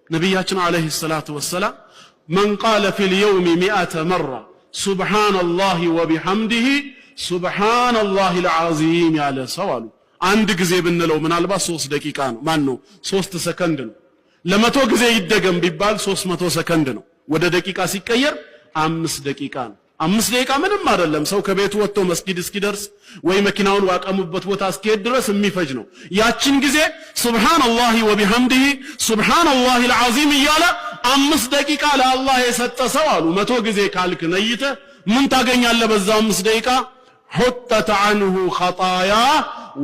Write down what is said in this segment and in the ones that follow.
ነብያችን አለይሂ ሰላቱ ወሰላም من قال في اليوم 100 مرة سبحان الله وبحمده سبحان الله العظيم ያለ ሰው አሉ አንድ ጊዜ ብንለው ምናልባት 3 ደቂቃ ነው ማን ነው 3 ሰከንድ ነው ለመቶ ጊዜ ይደገም ቢባል 300 ሰከንድ ነው ወደ ደቂቃ ሲቀየር 5 ደቂቃ ነው 5 ደቂቃ ምንም አይደለም ሰው ከቤቱ ወጥቶ መስጊድ እስኪደርስ ወይ መኪናውን ዋቀሙበት ቦታ እስኪሄድ ድረስ የሚፈጅ ነው ያችን ጊዜ ሱብሃንአላሂ ወቢሐምዲሂ ሱብሃንአላሂ العظيم እያለ 5 ደቂቃ ለአላህ የሰጠ ሰው አሉ 100 ጊዜ ካልክ ነይተ ምን ታገኛለህ በዛ 5 ደቂቃ حطت عنه خطايا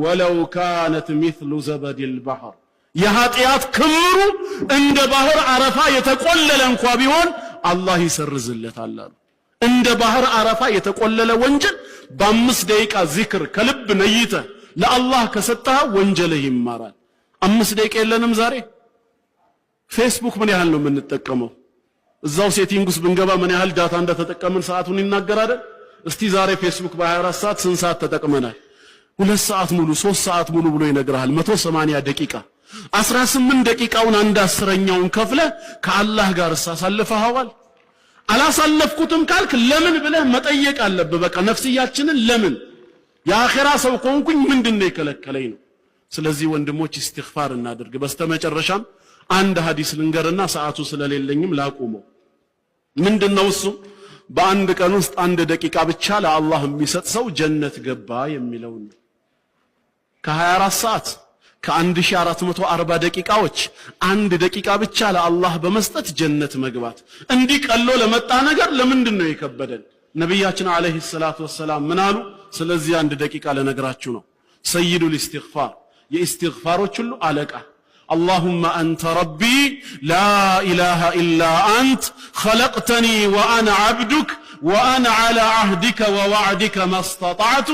ولو كانت مثل زبد البحر የኃጢአት ክምሩ እንደ ባህር አረፋ የተቆለለ እንኳን ቢሆን አላህ ይሰርዝለታል አሉ እንደ ባህር አረፋ የተቆለለ ወንጀል በ5 ደቂቃ ዚክር ከልብ ነይተ ለአላህ ከሰጠህ ወንጀል ይማራል 5 ደቂቃ የለንም ዛሬ ፌስቡክ ምን ያህል ነው የምንጠቀመው እዛው ሴቲንግ ውስጥ ብንገባ ምን ያህል ዳታ እንደተጠቀምን ሰዓቱን ይናገራል እስቲ ዛሬ ፌስቡክ በ24 ሰዓት ስንት ሰዓት ተጠቅመናል 2 ሰዓት ሙሉ 3 ሰዓት ሙሉ ብሎ ይነግራል 180 ደቂቃ 18 ደቂቃውን አንድ አስረኛውን ከፍለ ከአላህ ጋር ሳሳልፈዋል አላሳለፍኩትም ካልክ ለምን ብለህ መጠየቅ አለብህ በቃ ነፍስያችንን ለምን የአኺራ ሰው ኮንኩኝ ምንድነው የከለከለኝ ነው ስለዚህ ወንድሞች ኢስቲግፋር እናድርግ በስተመጨረሻም አንድ ሐዲስ ልንገርና ሰዓቱ ስለሌለኝም ላቁመው ምንድነው እሱ በአንድ ቀን ውስጥ አንድ ደቂቃ ብቻ ለአላህ የሚሰጥ ሰው ጀነት ገባ የሚለው ነው ከ24 ሰዓት ከ1440 ደቂቃዎች አንድ ደቂቃ ብቻ ለአላህ በመስጠት ጀነት መግባት እንዲህ ቀሎ ለመጣ ነገር ለምንድነው የከበደን ነብያችን አለይሂ ሰላቱ ወሰላም ምን አሉ ስለዚህ አንድ ደቂቃ ለነግራችሁ ነው ሰይዱል ኢስቲግፋር የኢስቲግፋሮች ሁሉ አለቃ اللهم أنت ربي لا إله إلا أنت خلقتني وأنا عبدك وأنا على عهدك ووعدك ما استطعت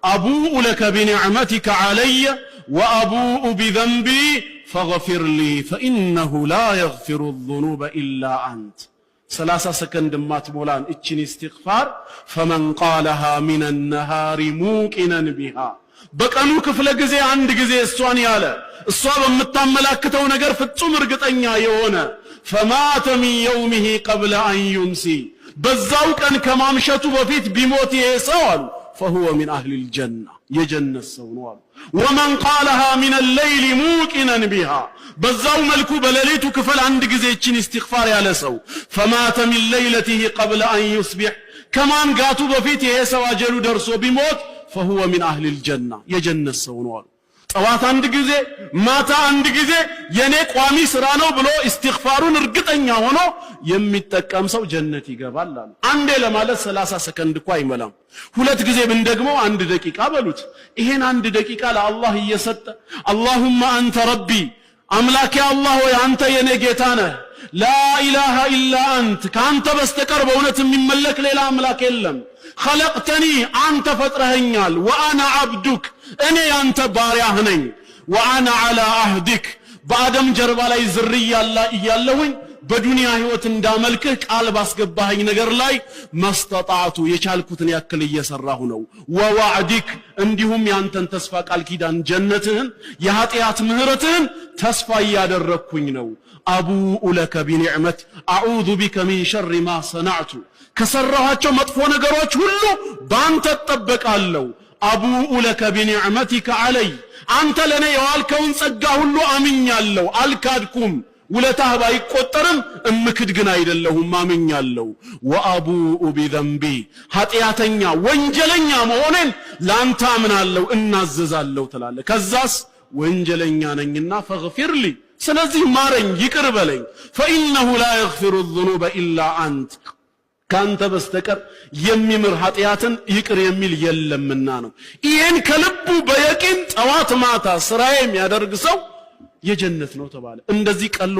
أبوء لك بنعمتك علي وأبوء بذنبي فاغفر لي فإنه لا يغفر الذنوب إلا أنت 30 سكند ما تمولان اتشن استغفار فمن قالها من النهار موقنا بها በቀኑ ክፍለ ጊዜ አንድ ጊዜ እሷን ያለ እሷ በመታመላክተው ነገር ፍጹም እርግጠኛ የሆነ فمات من يومه قبل أن يمسي በዛው ቀን ከማምሸቱ በፊት ቢሞት ይሰዋል فهو من أهل الجنة يجنة سونوال ومن قالها من الليل موقنا بها بزاو ملكو بلليتو كفل عند جزيتشين استغفار يا لسو فمات من ليلته قبل أن يصبح كمان قاتو بفيت يسوى جلو درسو بموت فهو من أهل الجنة يجنة سونوال ጠዋት አንድ ጊዜ ማታ አንድ ጊዜ የኔ ቋሚ ስራ ነው ብሎ ኢስቲግፋሩን እርግጠኛ ሆኖ የሚጠቀም ሰው ጀነት ይገባል አሉ አንዴ ለማለት 30 ሰከንድ እንኳን አይመላም ሁለት ጊዜ ብን ደግሞ አንድ ደቂቃ በሉት ይሄን አንድ ደቂቃ ለአላህ እየሰጠ اللهم انت ربي አምላኬ አላህ ወይ አንተ የኔ ጌታ ነህ لا اله الا انت ካንተ በስተቀር በእውነት የሚመለክ ሌላ አምላክ የለም خلقتني انت فطرهኛል وانا عبدك እኔ ያንተ ባሪያህ ነኝ وانا على عهدك በአደም ጀርባ ላይ ዝርያ ያለሁኝ በዱንያ ህይወት እንዳመልክህ ቃል ባስገባኸኝ ነገር ላይ ማስተጣቱ የቻልኩትን ያክል እየሰራሁ ነው ወዋዕዲክ እንዲሁም ያንተን ተስፋ ቃል ኪዳን ጀነትህን የኃጢአት ምህረትህን ተስፋ ያደረኩኝ ነው አቡኡ ለከ ቢኒዕመት አዑዙ ቢከ ሚን ሸር ማ ሰነዕቱ ከሰራኋቸው መጥፎ ነገሮች ሁሉ ባንተ ተጠበቃለሁ አቡኡ ለከ ቢኒዕመቲከ ዐለይ አንተ ለኔ የዋልከውን ጸጋ ሁሉ አምኛለሁ አልካድኩም ውለታህ ባይቆጠርም እምክድ ግን አይደለሁም አምኛለሁ ወአቡኡ ቢዘንቢ ኃጢአተኛ ወንጀለኛ መሆኔን ላንተ አምናለሁ እናዘዛለሁ ትላለህ ከዛስ ወንጀለኛ ነኝና ፈግፊርሊ ስለዚህ ማረኝ ይቅር በለኝ فإنه لا يغفر الذنوب إلا أنت ካንተ በስተቀር የሚምር ኃጢአትን ይቅር የሚል የለምና ነው ይሄን ከልቡ በየቂን ጠዋት ማታ ስራዬ የሚያደርግ ሰው የጀነት ነው ተባለ እንደዚህ ቀሎ